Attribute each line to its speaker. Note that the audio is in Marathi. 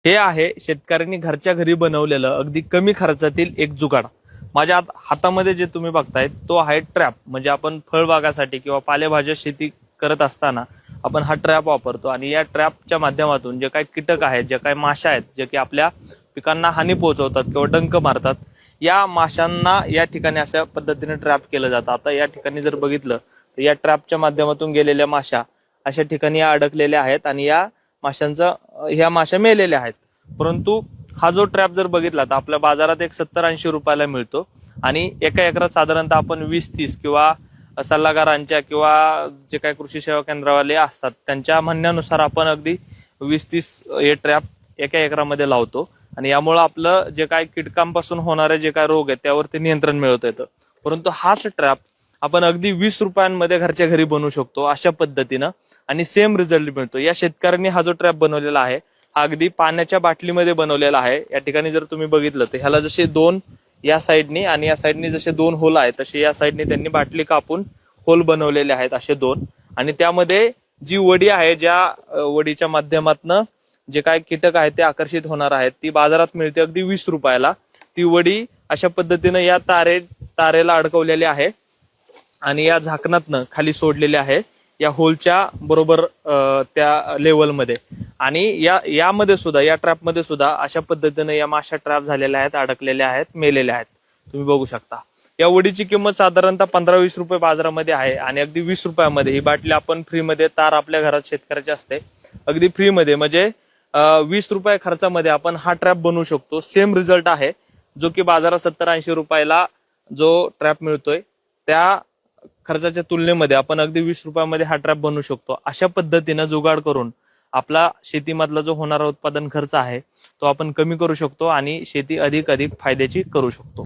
Speaker 1: हे आहे शेतकऱ्यांनी घरच्या घरी बनवलेलं अगदी कमी खर्चातील एक जुगाड। माझ्या हातामध्ये जे तुम्ही बघताय तो आहे ट्रॅप। म्हणजे आपण फळबागासाठी किंवा पालेभाज्या शेती करत असताना आपण हा ट्रॅप वापरतो आणि या ट्रॅपच्या माध्यमातून जे काही कीटक आहेत, जे काही माशा आहेत, जे की आपल्या पिकांना हानी पोहोचवतात किंवा डंक मारतात, या माशांना या ठिकाणी अशा पद्धतीने ट्रॅप केलं जातं। आता या ठिकाणी जर बघितलं तर या ट्रॅपच्या माध्यमातून गेलेल्या माशा अशा ठिकाणी अडकलेल्या आहेत आणि या माशा मेलेल्या आहेत। परंतु हा जो ट्रॅप जर बघितला तर आपल्या बाजारात एक 70-80 रुपयाला मिळतो आणि एका एकरात साधारणतः आपण 20-30 किंवा सल्लागारांच्या किंवा जे काही कृषी सेवा केंद्रावाले असतात त्यांच्या म्हणण्यानुसार आपण अगदी 20-30 हे ट्रॅप एका एकरामध्ये लावतो आणि यामुळे आपलं जे काही कीटकांपासून होणारे जे काही रोग आहेत त्यावरती नियंत्रण मिळवता येतं। परंतु हाच ट्रॅप आपण अगदी 20 रुपयांमध्ये घरच्या घरी बनवू शकतो अशा पद्धतीनं आणि सेम रिझल्ट मिळतो। या शेतकऱ्यांनी हा जो ट्रॅप बनवलेला आहे हा अगदी पाण्याच्या बाटलीमध्ये बनवलेला आहे। या ठिकाणी जर तुम्ही बघितलं तर ह्याला जसे दोन या साईडनी आणि या साईडनी जसे दोन होल आहेत तसे या साईडनी त्यांनी बाटली कापून होल बनवलेले आहेत असे दोन, आणि त्यामध्ये जी वडी आहे, ज्या वडीच्या माध्यमातनं जे काय कीटक आहेत ते आकर्षित होणार आहेत, ती बाजारात मिळते अगदी 20 रुपयाला। ती वडी अशा पद्धतीनं या तारेला अडकवलेली आहे आणि या झाकणातनं खाली सोडलेले आहे या होलच्या बरोबर त्या लेवलमध्ये। आणि यामध्ये सुद्धा या ट्रॅपमध्ये सुद्धा अशा पद्धतीने या माशा ट्रॅप झालेल्या आहेत, अडकलेल्या आहेत, मेलेल्या आहेत, तुम्ही बघू शकता। या वडीची किंमत साधारणतः 15-20 रुपये बाजारामध्ये आहे आणि अगदी 20 रुपयामध्ये ही बाटली आपण फ्रीमध्ये, तार आपल्या घरात शेतकऱ्याची असते, अगदी फ्रीमध्ये म्हणजे 20 रुपये खर्चामध्ये आपण हा ट्रॅप बनवू शकतो। सेम रिझल्ट आहे जो की बाजारात 70-80 रुपयाला जो ट्रॅप मिळतोय त्या खर्चाच्या तुलनेमध्ये आपण अगदी 20 रुपयामध्ये हा ट्रॅप बनवू शकतो। अशा पद्धतीनं जुगाड करून आपला शेतीमधला जो होणारा उत्पादन खर्च आहे तो आपण कमी करू शकतो आणि शेती अधिक फायद्याची करू शकतो।